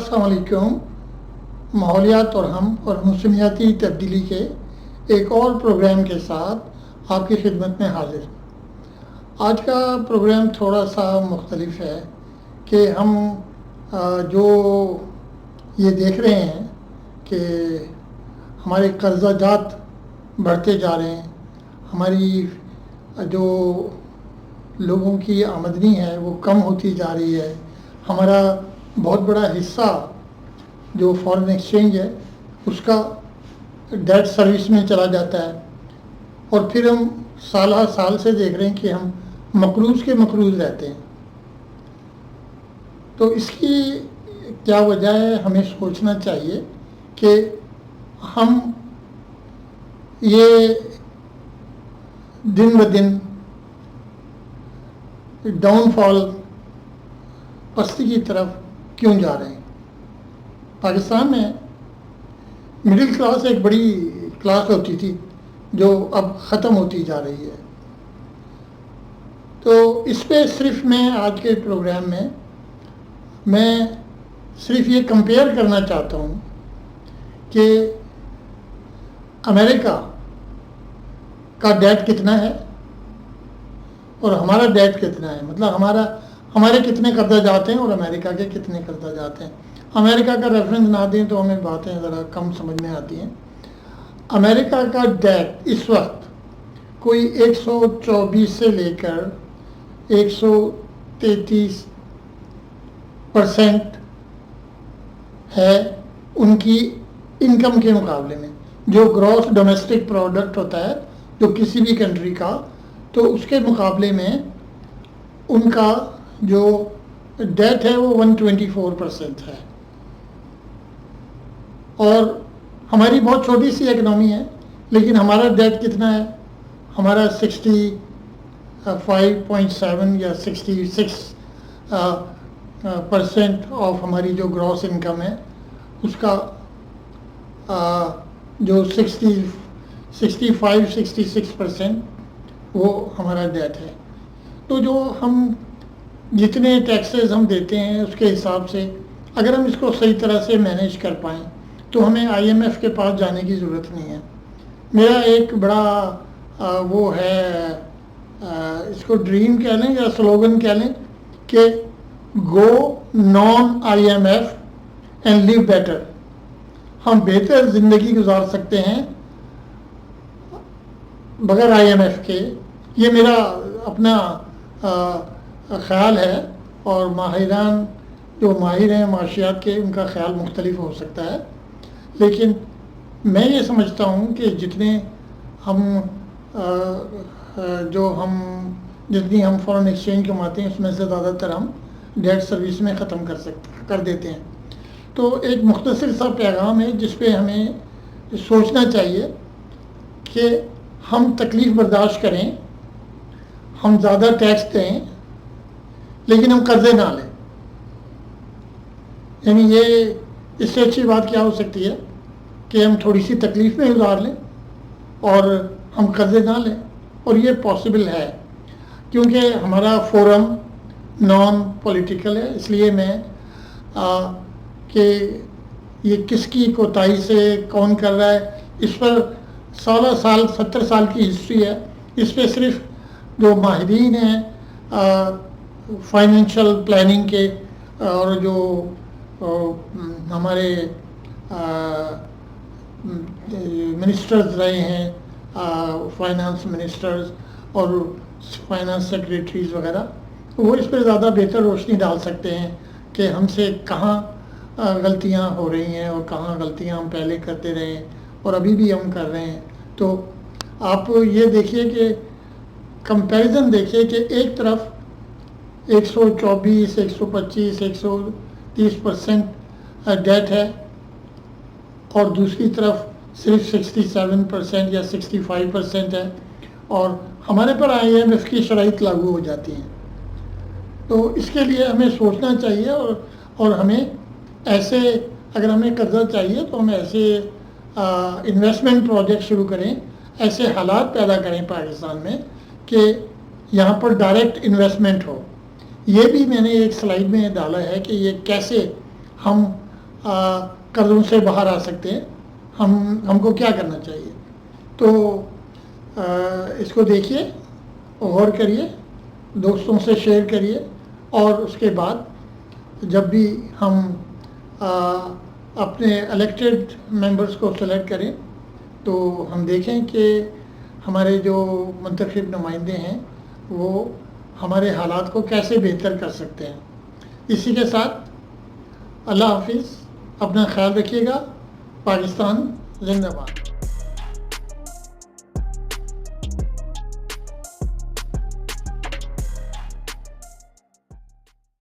السلام علیکم. ماحولیات اور ہم اور موسمیاتی تبدیلی کے ایک اور پروگرام کے ساتھ آپ کی خدمت میں حاضر. آج کا پروگرام تھوڑا سا مختلف ہے کہ ہم جو یہ دیکھ رہے ہیں کہ ہمارے قرضہ جات بڑھتے جا رہے ہیں، ہماری جو لوگوں کی آمدنی ہے وہ کم ہوتی جا رہی ہے، ہمارا بہت بڑا حصہ جو فارن ایکسچینج ہے اس کا ڈیٹ سروس میں چلا جاتا ہے، اور پھر ہم سال ہر سال سے دیکھ رہے ہیں کہ ہم مقروض کے مقروض رہتے ہیں. تو اس کی کیا وجہ ہے؟ ہمیں سوچنا چاہیے کہ ہم یہ دن بدن ڈاؤن فال پستی کی طرف کیوں جا رہے ہیں. پاکستان میں مڈل کلاس ایک بڑی کلاس ہوتی تھی جو اب ختم ہوتی جا رہی ہے. تو اس پہ صرف میں آج کے پروگرام میں صرف یہ کمپیئر کرنا چاہتا ہوں کہ امریکہ کا ڈیٹ کتنا ہے اور ہمارا ڈیٹ کتنا ہے، مطلب ہمارے کتنے قرضہ جاتے ہیں اور امریکہ کے کتنے قرضہ جاتے ہیں. امریکہ کا ریفرنس نہ دیں تو ہمیں باتیں ذرا کم سمجھ میں آتی ہیں. امریکہ کا ڈیٹ اس وقت کوئی 124 سے لے کر 133% ہے ان کی انکم کے مقابلے میں. جو گراس ڈومیسٹک پروڈکٹ ہوتا ہے جو کسی بھی کنٹری کا، تو اس کے مقابلے میں ان کا جو ڈیٹ ہے وہ 124% ہے. اور ہماری بہت چھوٹی سی اکنامی ہے، لیکن ہمارا ڈیٹ کتنا ہے؟ ہمارا 65.7 یا 66% آف ہماری جو گراس انکم ہے اس کا جو 65-66% وہ ہمارا ڈیٹ ہے. تو جو ہم جتنے ٹیکسز ہم دیتے ہیں اس کے حساب سے اگر ہم اس کو صحیح طرح سے مینیج کر پائیں تو ہمیں IMF کے پاس جانے کی ضرورت نہیں ہے. میرا ایک بڑا وہ ہے، اس کو ڈریم کہہ لیں یا سلوگن کہہ لیں کہ go non IMF and live better. ہم بہتر زندگی گزار سکتے ہیں بغیر IMF کے. یہ میرا اپنا خیال ہے، اور ماہران جو ماہر ہیں معاشیات کے ان کا خیال مختلف ہو سکتا ہے، لیکن میں یہ سمجھتا ہوں کہ جتنی ہم فارن ایکسچینج کماتے ہیں اس میں سے زیادہ تر ہم ڈیٹ سروس میں ختم کر دیتے ہیں. تو ایک مختصر سا پیغام ہے جس پہ ہمیں سوچنا چاہیے کہ ہم تکلیف برداشت کریں، ہم زیادہ ٹیکس دیں لیکن ہم قرضے نہ لیں. یعنی یہ اس سے اچھی بات کیا ہو سکتی ہے کہ ہم تھوڑی سی تکلیف میں گزار لیں اور ہم قرضے نہ لیں. اور یہ پاسبل ہے کیونکہ ہمارا فورم نان پولیٹیکل ہے. اس لیے میں کہ یہ کس کی کوتاہی سے کون کر رہا ہے اس پر سالہ سال 70 سال کی ہسٹری ہے. اس پہ صرف جو ماہرین ہیں فائنینشیل پلاننگ کے اور جو ہمارے منسٹرز رہے ہیں، فائنانس منسٹرز اور فائنانس سیکریٹریز وغیرہ، وہ اس پہ زیادہ بہتر روشنی ڈال سکتے ہیں کہ ہم سے کہاں غلطیاں ہو رہی ہیں اور کہاں غلطیاں ہم پہلے کرتے رہے ہیں اور ابھی بھی ہم کر رہے ہیں. تو آپ یہ دیکھیے کہ کمپیریزن دیکھیے کہ ایک طرف 124 125 130% ڈیٹ ہے اور دوسری طرف صرف 67% یا 65% ہے، اور ہمارے پر IMF کی شرائط لاگو ہو جاتی ہیں. تو اس کے لیے ہمیں سوچنا چاہیے اور ہمیں ایسے اگر ہمیں قرضہ چاہیے تو ہم ایسے انویسٹمنٹ پروجیکٹ شروع کریں، ایسے حالات پیدا کریں پاکستان میں کہ یہاں پر ڈائریکٹ انویسٹمنٹ ہو. یہ بھی میں نے ایک سلائیڈ میں ڈالا ہے کہ یہ کیسے ہم قرضوں سے باہر آ سکتے ہیں. ہم کو کیا کرنا چاہیے؟ تو اس کو دیکھیے، غور کریے، دوستوں سے شیئر کریے، اور اس کے بعد جب بھی ہم اپنے الیکٹڈ ممبرس کو سلیکٹ کریں تو ہم دیکھیں کہ ہمارے جو منتخب نمائندے ہیں وہ ہمارے حالات کو کیسے بہتر کر سکتے ہیں. اسی کے ساتھ اللہ حافظ، اپنا خیال رکھیے گا. پاکستان زندہ باد.